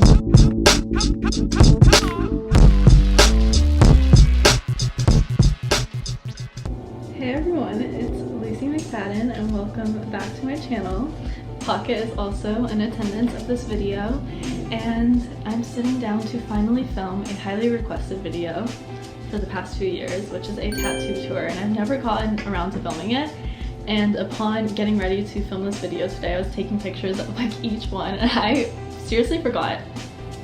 Hey everyone, it's Lacey McFadden and welcome back to my channel. Pocket is also in attendance of this video, and I'm sitting down to finally film a highly requested video for the past few years, which is a tattoo tour, and I've never gotten around to filming it. And upon getting ready to film this video today, I was taking pictures of like each one, and I seriously forgot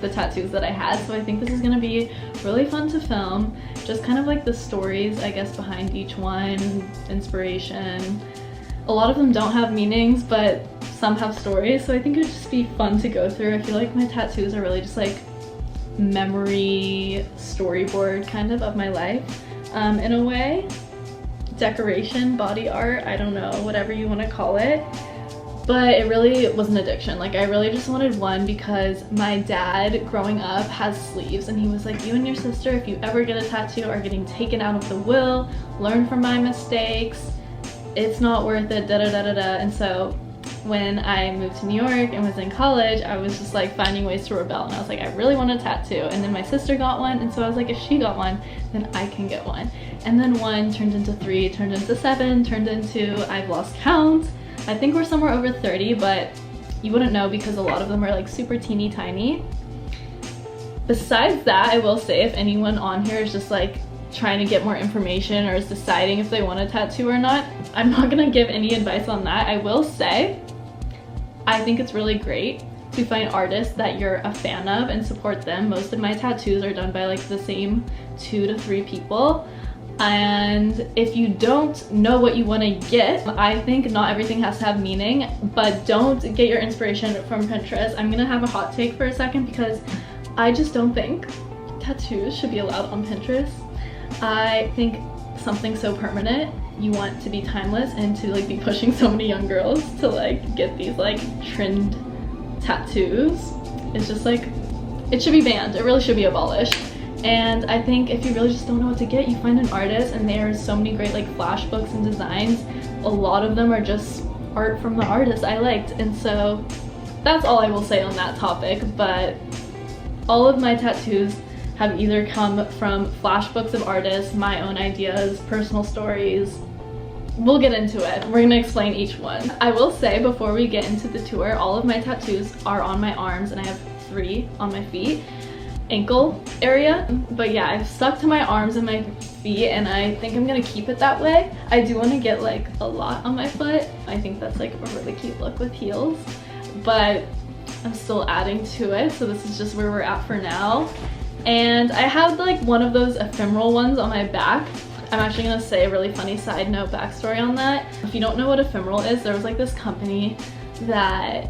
the tattoos that I had, so I think this is gonna be really fun to film. Just kind of like the stories, I guess, behind each one, inspiration. A lot of them don't have meanings, but some have stories, so I think it would just be fun to go through. I feel like my tattoos are really just like memory storyboard kind of my life, in a way. Decoration, body art, I don't know, whatever you want to call it. But it really was an addiction. Like, I really just wanted one because my dad growing up has sleeves, and he was like, you and your sister, if you ever get a tattoo, are getting taken out of the will, learn from my mistakes, it's not worth it, da da da da da. And so when I moved to New York and was in college, I was just like finding ways to rebel, and I was like, I really want a tattoo. And then my sister got one, and so I was like, if she got one, then I can get one. And then one turned into 3, turned into 7, turned into, I've lost count. I think we're somewhere over 30, but you wouldn't know because a lot of them are like super teeny tiny. Besides that, I will say, if anyone on here is just like trying to get more information or is deciding if they want a tattoo or not, I'm not gonna give any advice on that. I will say, I think it's really great to find artists that you're a fan of and support them. Most of my tattoos are done by like the same 2 to 3 people. And if you don't know what you want to get, I think not everything has to have meaning, but don't get your inspiration from Pinterest. I'm gonna have a hot take for a second because I just don't think tattoos should be allowed on Pinterest. I think something so permanent, you want to be timeless and to like be pushing so many young girls to like get these like trend tattoos. It's just like, it should be banned. It really should be abolished. And I think if you really just don't know what to get, you find an artist, and there's so many great like flash books and designs. A lot of them are just art from the artist I liked, and so that's all I will say on that topic. But all of my tattoos have either come from flash books of artists, my own ideas, personal stories. We'll get into it. We're gonna explain each one. I will say before we get into the tour, all of my tattoos are on my arms, and I have 3 on my feet. Ankle area, but yeah, I've stuck to my arms and my feet, and I think I'm gonna keep it that way. I do want to get like a lot on my foot. I think that's like a really cute look with heels, but I'm still adding to it, so this is just where we're at for now. And I have like one of those ephemeral ones on my back. I'm actually gonna say a really funny side note backstory on that. If you don't know what ephemeral is, there was like this company that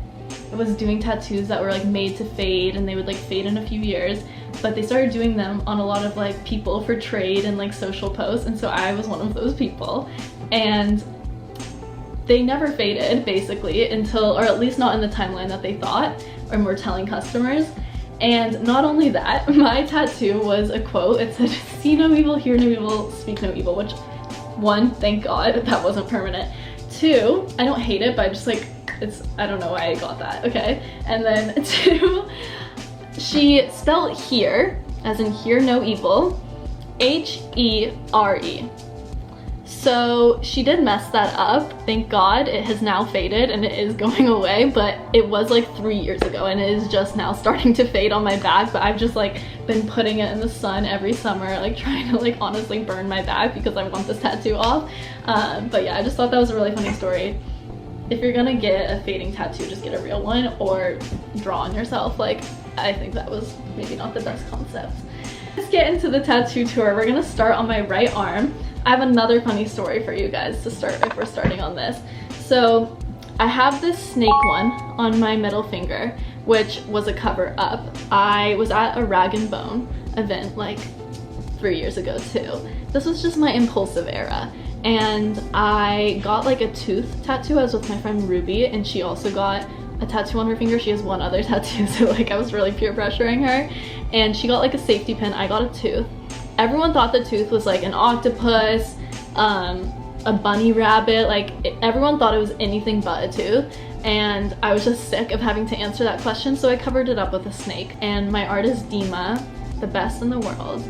was doing tattoos that were like made to fade, and they would like fade in a few years, but they started doing them on a lot of like people for trade and like social posts, and so I was one of those people, and they never faded basically until, or at least not in the timeline that they thought or were telling customers. And not only that, my tattoo was a quote. It said, see no evil, hear no evil, speak no evil, which 1, thank God that wasn't permanent. 2, I don't hate it, but I just like, I don't know why I got that, okay? And then 2, she spelled here, as in hear no evil, H-E-R-E. So she did mess that up. Thank God it has now faded and it is going away, but it was like 3 years ago, and it is just now starting to fade on my back. But I've just like been putting it in the sun every summer, like trying to like honestly burn my back because I want this tattoo off. But yeah, I just thought that was a really funny story. If you're gonna get a fading tattoo, just get a real one or draw on yourself. Like, I think that was maybe not the best concept. Let's get into the tattoo tour. We're gonna start on my right arm. I have another funny story for you guys to start if we're starting on this. So I have this snake one on my middle finger, which was a cover up. I was at a Rag & Bone event like 3 years ago too. This was just my impulsive era. And I got like a tooth tattoo. I was with my friend Ruby, and she also got a tattoo on her finger. She has one other tattoo, so like I was really peer pressuring her. And she got like a safety pin, I got a tooth. Everyone thought the tooth was like an octopus, a bunny rabbit, like everyone thought it was anything but a tooth. and I was just sick of having to answer that question, so I covered it up with a snake. And my art is Dima, the best in the world.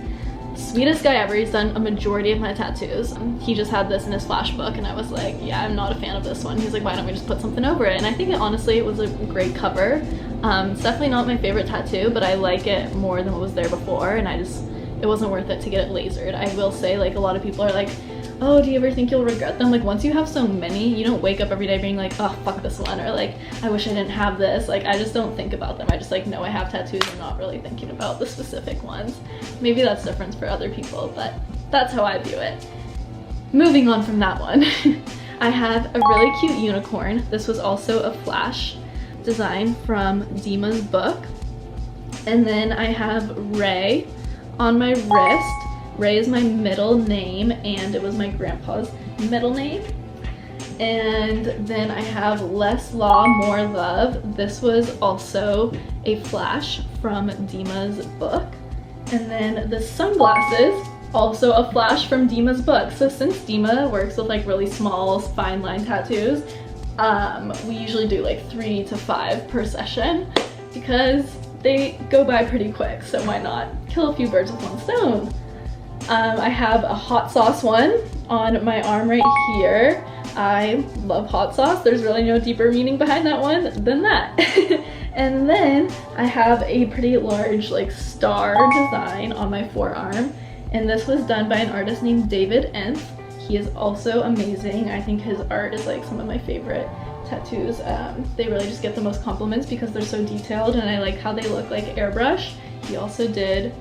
Sweetest guy ever. He's done a majority of my tattoos. He just had this in his flash book and I was like, yeah, I'm not a fan of this one. He's like, why don't we just put something over it? And I think honestly it was a great cover. It's definitely not my favorite tattoo, but I like it more than what was there before, and it wasn't worth it to get it lasered. I will say, like, a lot of people are like, oh, do you ever think you'll regret them? Like, once you have so many, you don't wake up every day being like, oh, fuck this one, or like, I wish I didn't have this. Like, I just don't think about them. I just like know I have tattoos. I'm not really thinking about the specific ones. Maybe that's different for other people, but that's how I view it. Moving on from that one, I have a really cute unicorn. This was also a flash design from Dima's book. And then I have Ray on my wrist. Ray is my middle name, and it was my grandpa's middle name. And then I have Less Law, More Love. This was also a flash from Dima's book. And then the sunglasses, also a flash from Dima's book. So since Dima works with like really small fine line tattoos, we usually do like 3 to 5 per session because they go by pretty quick, so why not kill a few birds with one stone. I have a hot sauce one on my arm right here. I love hot sauce. There's really no deeper meaning behind that one than that. And then I have a pretty large like star design on my forearm, and this was done by an artist named David Enth. He is also amazing. I think his art is like some of my favorite tattoos. They really just get the most compliments because they're so detailed, and I like how they look like airbrush. He also did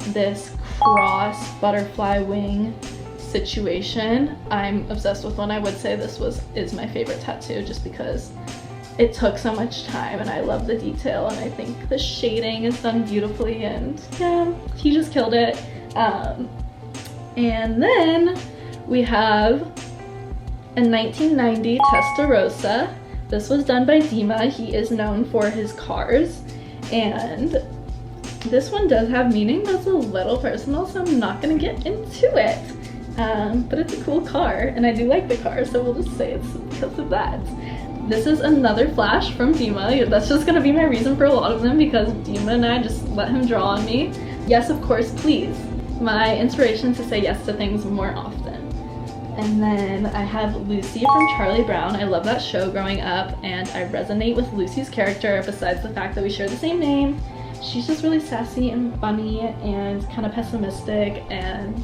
this cross butterfly wing situation. I'm obsessed with one. I would say this is my favorite tattoo just because it took so much time and I love the detail, and I think the shading is done beautifully, and yeah, he just killed it. And then we have a 1990 Testarossa. This was done by Dima. He is known for his cars, and this one does have meaning that's a little personal, so I'm not gonna get into it. But it's a cool car, and I do like the car, so we'll just say it's because of that. This is another flash from Dima. That's just gonna be my reason for a lot of them, because Dima and I just let him draw on me. Yes, of course, please. My inspiration to say yes to things more often. And then I have Lucy from Charlie Brown. I love that show growing up, and I resonate with Lucy's character besides the fact that we share the same name. She's just really sassy and funny and kind of pessimistic, and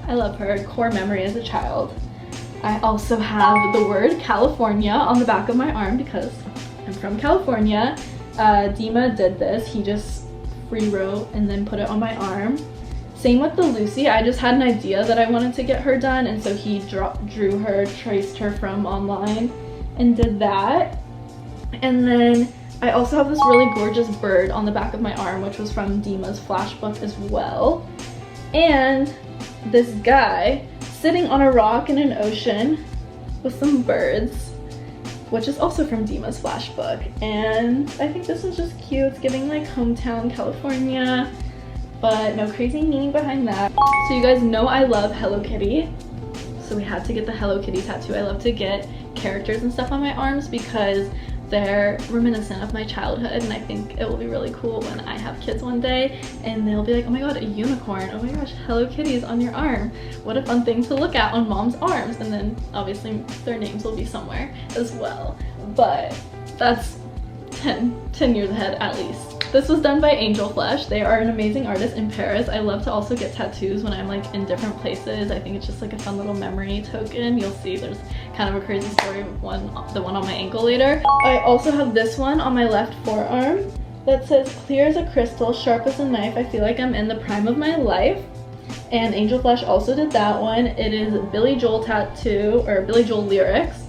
I love her. Core memory as a child. I also have the word California on the back of my arm because I'm from California. Dima did this. He just free wrote and then put it on my arm. Same with the Lucy. I just had an idea that I wanted to get her done, and so he drew her, traced her from online, and did that. And then I also have this really gorgeous bird on the back of my arm, which was from Dima's flash book as well. And this guy sitting on a rock in an ocean with some birds, which is also from Dima's flash book. And I think this is just cute. It's giving like hometown California, but no crazy meaning behind that. So you guys know I love Hello Kitty, so we had to get the Hello Kitty tattoo. I love to get characters and stuff on my arms because they're reminiscent of my childhood, and I think it will be really cool when I have kids one day and they'll be like, oh my god, a unicorn, oh my gosh, Hello Kitty is on your arm. What a fun thing to look at on mom's arms. And then obviously their names will be somewhere as well, but that's 10 years ahead at least. This was done by Angel Flesh. They are an amazing artist in Paris. I love to also get tattoos when I'm like in different places. I think it's just like a fun little memory token. You'll see there's kind of a crazy story with the one on my ankle later. I also have this one on my left forearm that says clear as a crystal, sharp as a knife. I feel like I'm in the prime of my life. And Angel Flesh also did that one. It is Billy Joel tattoo, or Billy Joel lyrics.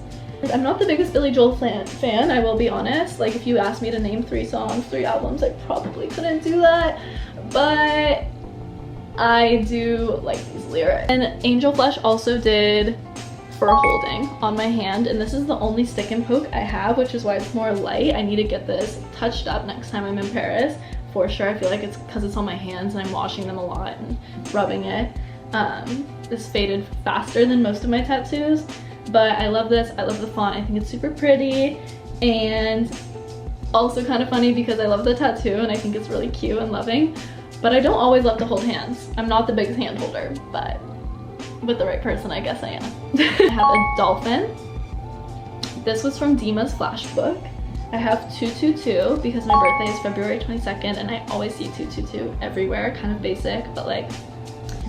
I'm not the biggest Billy Joel fan, I will be honest. Like, if you asked me to name 3 songs, 3 albums, I probably couldn't do that. But I do like these lyrics. And Angel Flesh also did Fur Holding on my hand, and this is the only stick and poke I have, which is why it's more light. I need to get this touched up next time I'm in Paris, for sure. I feel like it's because it's on my hands and I'm washing them a lot and rubbing it. This faded faster than most of my tattoos. But I love this. I love the font. I think it's super pretty. And also kind of funny because I love the tattoo and I think it's really cute and loving, but I don't always love to hold hands. I'm not the biggest hand holder, but with the right person, I guess I am. I have a dolphin. This was from Dima's Flash book. I have 222 because my birthday is February 22nd and I always see 222 everywhere. Kind of basic, but like,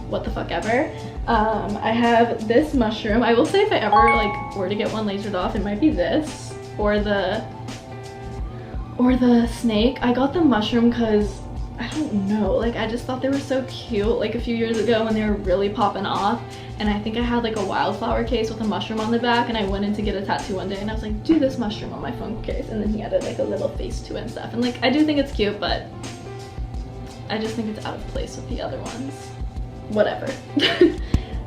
what the fuck ever. I have this mushroom. I will say if I ever like were to get one lasered off, it might be this or the snake. I got the mushroom because I don't know, like I just thought they were so cute like a few years ago when they were really popping off, and I think I had like a wildflower case with a mushroom on the back, and I went in to get a tattoo one day and I was like, do this mushroom on my phone case, and then he added like a little face to it and stuff, and like I do think it's cute, but I just think it's out of place with the other ones. Whatever.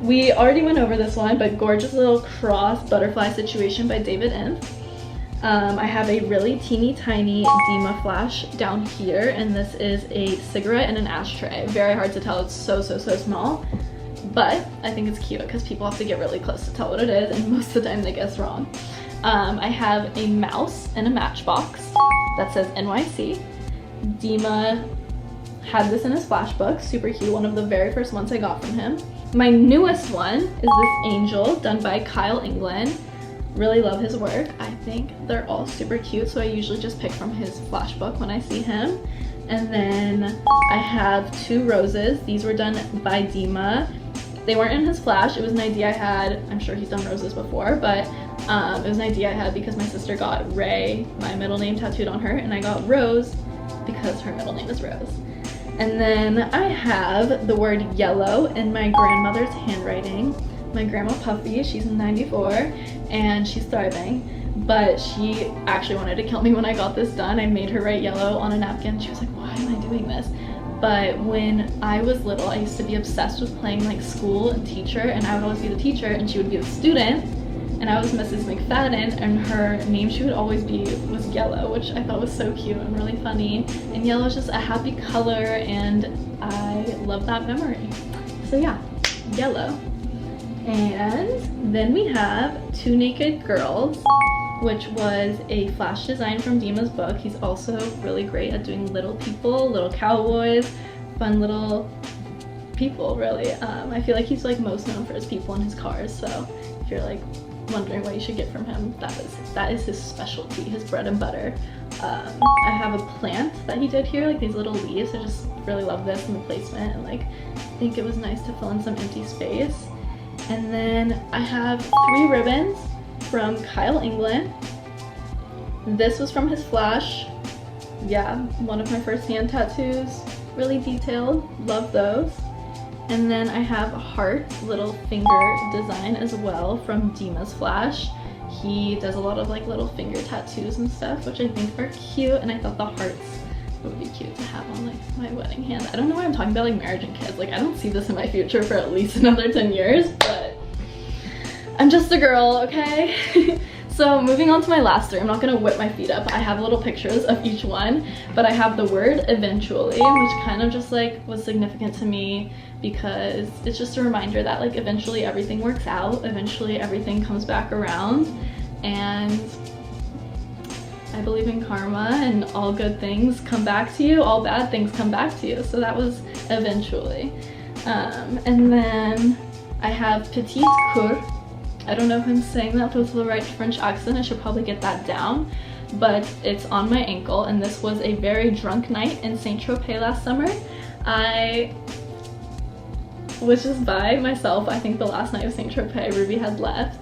We already went over this one, but gorgeous little cross butterfly situation by David Inf. I have a really teeny tiny Dima Flash down here, and this is a cigarette and an ashtray. Very hard to tell, it's so small, but I think it's cute because people have to get really close to tell what it is, and most of the time they guess wrong. I have a mouse and a matchbox that says NYC. Dima had this in his Flash book, super cute, one of the very first ones I got from him. My newest one is this angel done by Kyle England. Really love his work. I think they're all super cute, so I usually just pick from his Flash book when I see him. And then I have two roses. These were done by Dima. They weren't in his Flash. It was an idea I had. I'm sure he's done roses before, but it was an idea I had because my sister got Ray, my middle name, tattooed on her, and I got Rose because her middle name is Rose. And then I have the word yellow in my grandmother's handwriting. My grandma Puffy, she's 94 and she's thriving, but she actually wanted to kill me when I got this done. I made her write yellow on a napkin. She was like, why am I doing this? But when I was little, I used to be obsessed with playing like school and teacher, and I would always be the teacher and she would be the student, and I was Mrs. McFadden, and her name she would always be was Yellow, which I thought was so cute and really funny. And yellow is just a happy color and I love that memory. So yeah, yellow. And then we have Two Naked Girls, which was a Flash design from Dima's book. He's also really great at doing little people, little cowboys, fun little people, really. I feel like he's like most known for his people and his cars, so if you're like wondering what you should get from him, that is his specialty, his bread and butter. I have a plant that he did here, like these little leaves. I just really love this and the placement, and like I think it was nice to fill in some empty space. And then I have 3 ribbons from Kyle England. This was from his Flash. Yeah, one of my first hand tattoos. Really detailed, love those. And then I have a heart little finger design as well from Dima's Flash. He does a lot of like little finger tattoos and stuff, which I think are cute, and I thought the hearts would be cute to have on like my wedding hand. I don't know why I'm talking about like marriage and kids. Like I don't see this in my future for at least another 10 years, but I'm just a girl, okay? So moving on to my last 3, I'm not gonna whip my feet up. I have little pictures of each one, but I have the word eventually, which kind of just like was significant to me because it's just a reminder that like eventually everything works out, eventually everything comes back around, and I believe in karma and all good things come back to you, all bad things come back to you. So that was eventually. And then I have Petite Cour. I don't know if I'm saying that with the right French accent. I should probably get that down, but it's on my ankle, and this was a very drunk night in Saint-Tropez last summer. I was just by myself. I think the last night of Saint-Tropez, Ruby had left,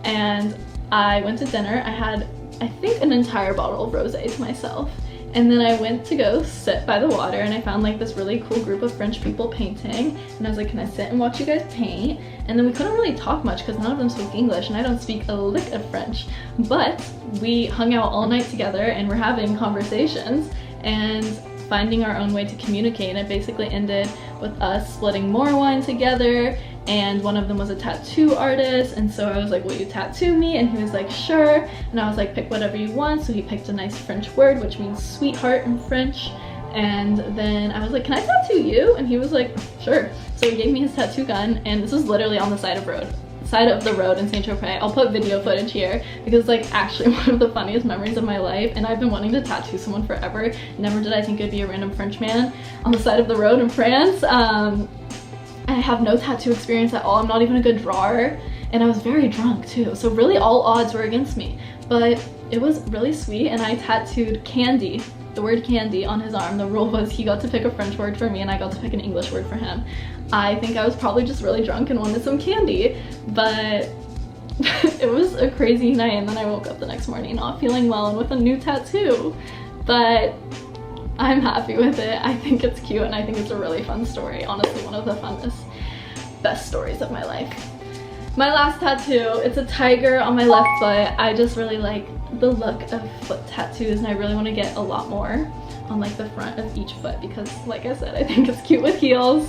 and I went to dinner. I had, I think, an entire bottle of rosé to myself. And then I went to go sit by the water, and I found like this really cool group of French people painting, and I was like, can I sit and watch you guys paint? And then we couldn't really talk much because none of them spoke English and I don't speak a lick of French, but we hung out all night together and we're having conversations and finding our own way to communicate. And it basically ended with us splitting more wine together, and one of them was a tattoo artist, and so I was like, will you tattoo me? And he was like, sure. And I was like, pick whatever you want. So he picked a nice French word, which means sweetheart in French. And then I was like, can I tattoo you? And he was like, sure. So he gave me his tattoo gun, and this was literally on the side of side of the road in Saint-Tropez. I'll put video footage here because it's like actually one of the funniest memories of my life, and I've been wanting to tattoo someone forever. Never did I think it'd be a random French man on the side of the road in France. I have no tattoo experience at all. I'm not even a good drawer, and I was very drunk too, so really all odds were against me. But it was really sweet, and I tattooed candy, the word candy, on his arm. The rule was he got to pick a French word for me and I got to pick an English word for him. I think I was probably just really drunk and wanted some candy, but it was a crazy night, and then I woke up the next morning not feeling well and with a new tattoo. But I'm happy with it. I think it's cute and I think it's a really fun story. Honestly, one of the funnest, best stories of my life. My last tattoo, it's a tiger on my left foot. I just really like the look of foot tattoos, and I really want to get a lot more on like the front of each foot because, like I said, I think it's cute with heels.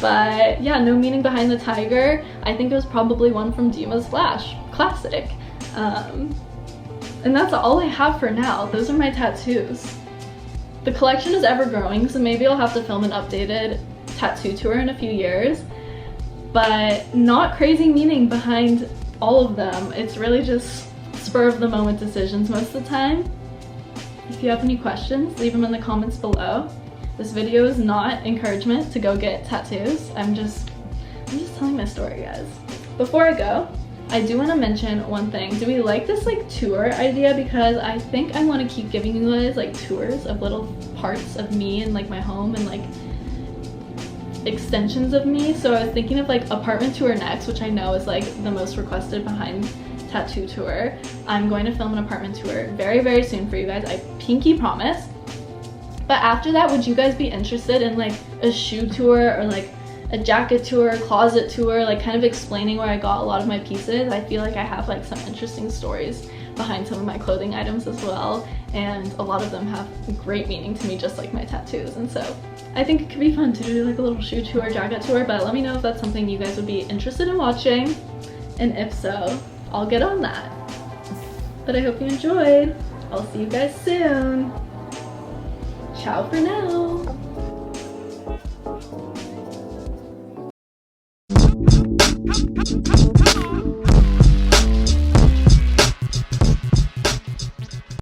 But yeah, no meaning behind the tiger. I think it was probably one from Dima's Flash, classic. And that's all I have for now. Those are my tattoos. The collection is ever growing, so maybe I'll have to film an updated tattoo tour in a few years. But not crazy meaning behind all of them. It's really just spur of the moment decisions most of the time. If you have any questions, leave them in the comments below. This video is not encouragement to go get tattoos. I'm just telling my story, guys. Before I go, I do want to mention one thing. Do we like this like tour idea? Because I think I want to keep giving you guys like tours of little parts of me and like my home and like extensions of me. So I was thinking of like apartment tour next, which I know is like the most requested behind tattoo tour. I'm going to film an apartment tour very, very soon for you guys. I pinky promise. But after that, would you guys be interested in like a shoe tour or like a jacket tour, closet tour, like kind of explaining where I got a lot of my pieces? I feel like I have like some interesting stories behind some of my clothing items as well, and a lot of them have great meaning to me, just like my tattoos. And so I think it could be fun to do like a little shoe tour, jacket tour, but let me know if that's something you guys would be interested in watching, and if so, I'll get on that. But I hope you enjoyed. I'll see you guys soon. Ciao for now.